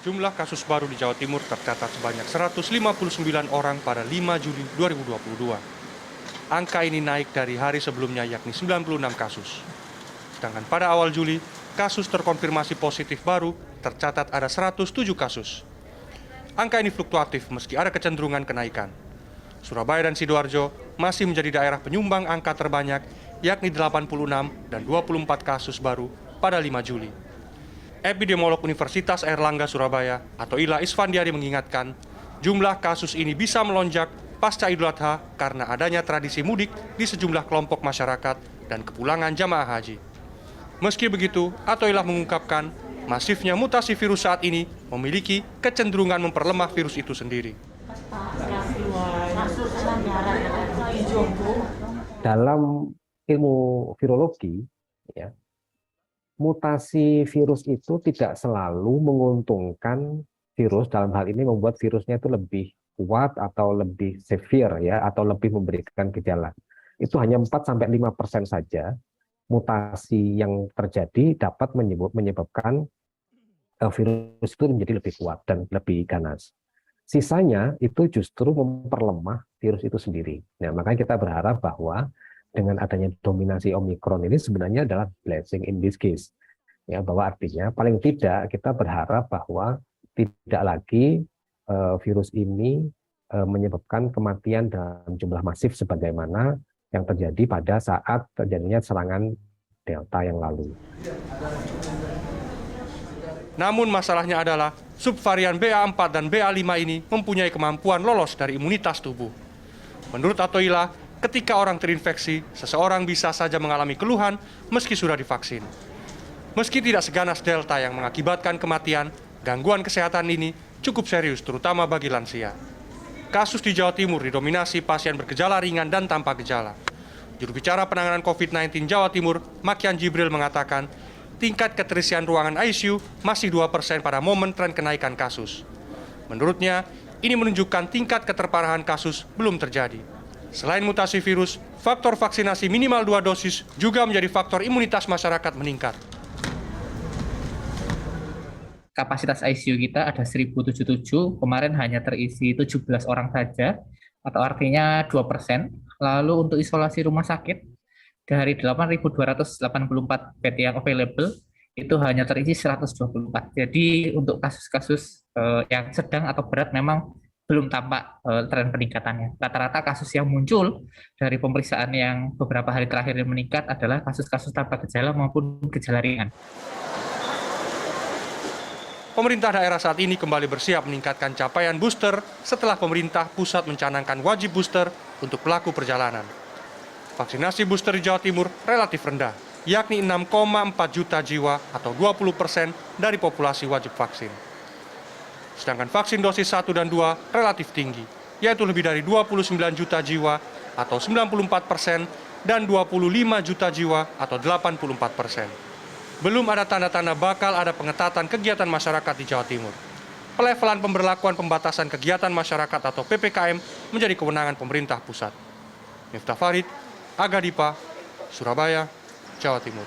Jumlah kasus baru di Jawa Timur tercatat sebanyak 159 orang pada 5 Juli 2022. Angka ini naik dari hari sebelumnya yakni 96 kasus. Sedangkan pada awal Juli, kasus terkonfirmasi positif baru tercatat ada 107 kasus. Angka ini fluktuatif meski ada kecenderungan kenaikan. Surabaya dan Sidoarjo masih menjadi daerah penyumbang angka terbanyak yakni 86 dan 24 kasus baru pada 5 Juli. Epidemiolog Universitas Airlangga Surabaya atau ILA Isfandiari mengingatkan, jumlah kasus ini bisa melonjak pasca Idul Adha karena adanya tradisi mudik di sejumlah kelompok masyarakat dan kepulangan jamaah haji. Meski begitu, Atoilah mengungkapkan, masifnya mutasi virus saat ini memiliki kecenderungan memperlemah virus itu sendiri. Dalam ilmu virologi, ya, mutasi virus itu tidak selalu menguntungkan virus, dalam hal ini membuat virusnya itu lebih kuat atau lebih severe, ya, atau lebih memberikan gejala. Itu hanya 4-5% saja mutasi yang terjadi dapat menyebabkan virus itu menjadi lebih kuat dan lebih ganas. Sisanya itu justru memperlemah virus itu sendiri. Nah, makanya kita berharap bahwa dengan adanya dominasi Omikron ini sebenarnya adalah blessing in disguise. Ya, bahwa artinya paling tidak kita berharap bahwa tidak lagi virus ini menyebabkan kematian dalam jumlah masif sebagaimana yang terjadi pada saat terjadinya serangan Delta yang lalu. Namun masalahnya adalah subvarian BA4 dan BA5 ini mempunyai kemampuan lolos dari imunitas tubuh. Menurut Atoilah, ketika orang terinfeksi, seseorang bisa saja mengalami keluhan meski sudah divaksin. Meski tidak seganas Delta yang mengakibatkan kematian, gangguan kesehatan ini cukup serius terutama bagi lansia. Kasus di Jawa Timur didominasi pasien bergejala ringan dan tanpa gejala. Juru bicara penanganan COVID-19 Jawa Timur, Makian Jibril mengatakan, tingkat keterisian ruangan ICU masih 2% pada momen tren kenaikan kasus. Menurutnya, ini menunjukkan tingkat keterparahan kasus belum terjadi. Selain mutasi virus, faktor vaksinasi minimal 2 dosis juga menjadi faktor imunitas masyarakat meningkat. Kapasitas ICU kita ada 1077, kemarin hanya terisi 17 orang saja, atau artinya 2%. Lalu untuk isolasi rumah sakit, dari 8.284 bed yang available, itu hanya terisi 124. Jadi untuk kasus-kasus yang sedang atau berat memang belum tampak tren peningkatannya. Rata-rata kasus yang muncul dari pemeriksaan yang beberapa hari terakhir ini meningkat adalah kasus-kasus tanpa gejala maupun gejala ringan. Pemerintah daerah saat ini kembali bersiap meningkatkan capaian booster setelah pemerintah pusat mencanangkan wajib booster untuk pelaku perjalanan. Vaksinasi booster di Jawa Timur relatif rendah, yakni 6,4 juta jiwa atau 20% dari populasi wajib vaksin. Sedangkan vaksin dosis 1 dan 2 relatif tinggi, yaitu lebih dari 29 juta jiwa atau 94% dan 25 juta jiwa atau 84%. Belum ada tanda-tanda bakal ada pengetatan kegiatan masyarakat di Jawa Timur. Pelevelan pemberlakuan pembatasan kegiatan masyarakat atau PPKM menjadi kewenangan pemerintah pusat. Miftah Farid, Aga Dipa, Surabaya, Jawa Timur.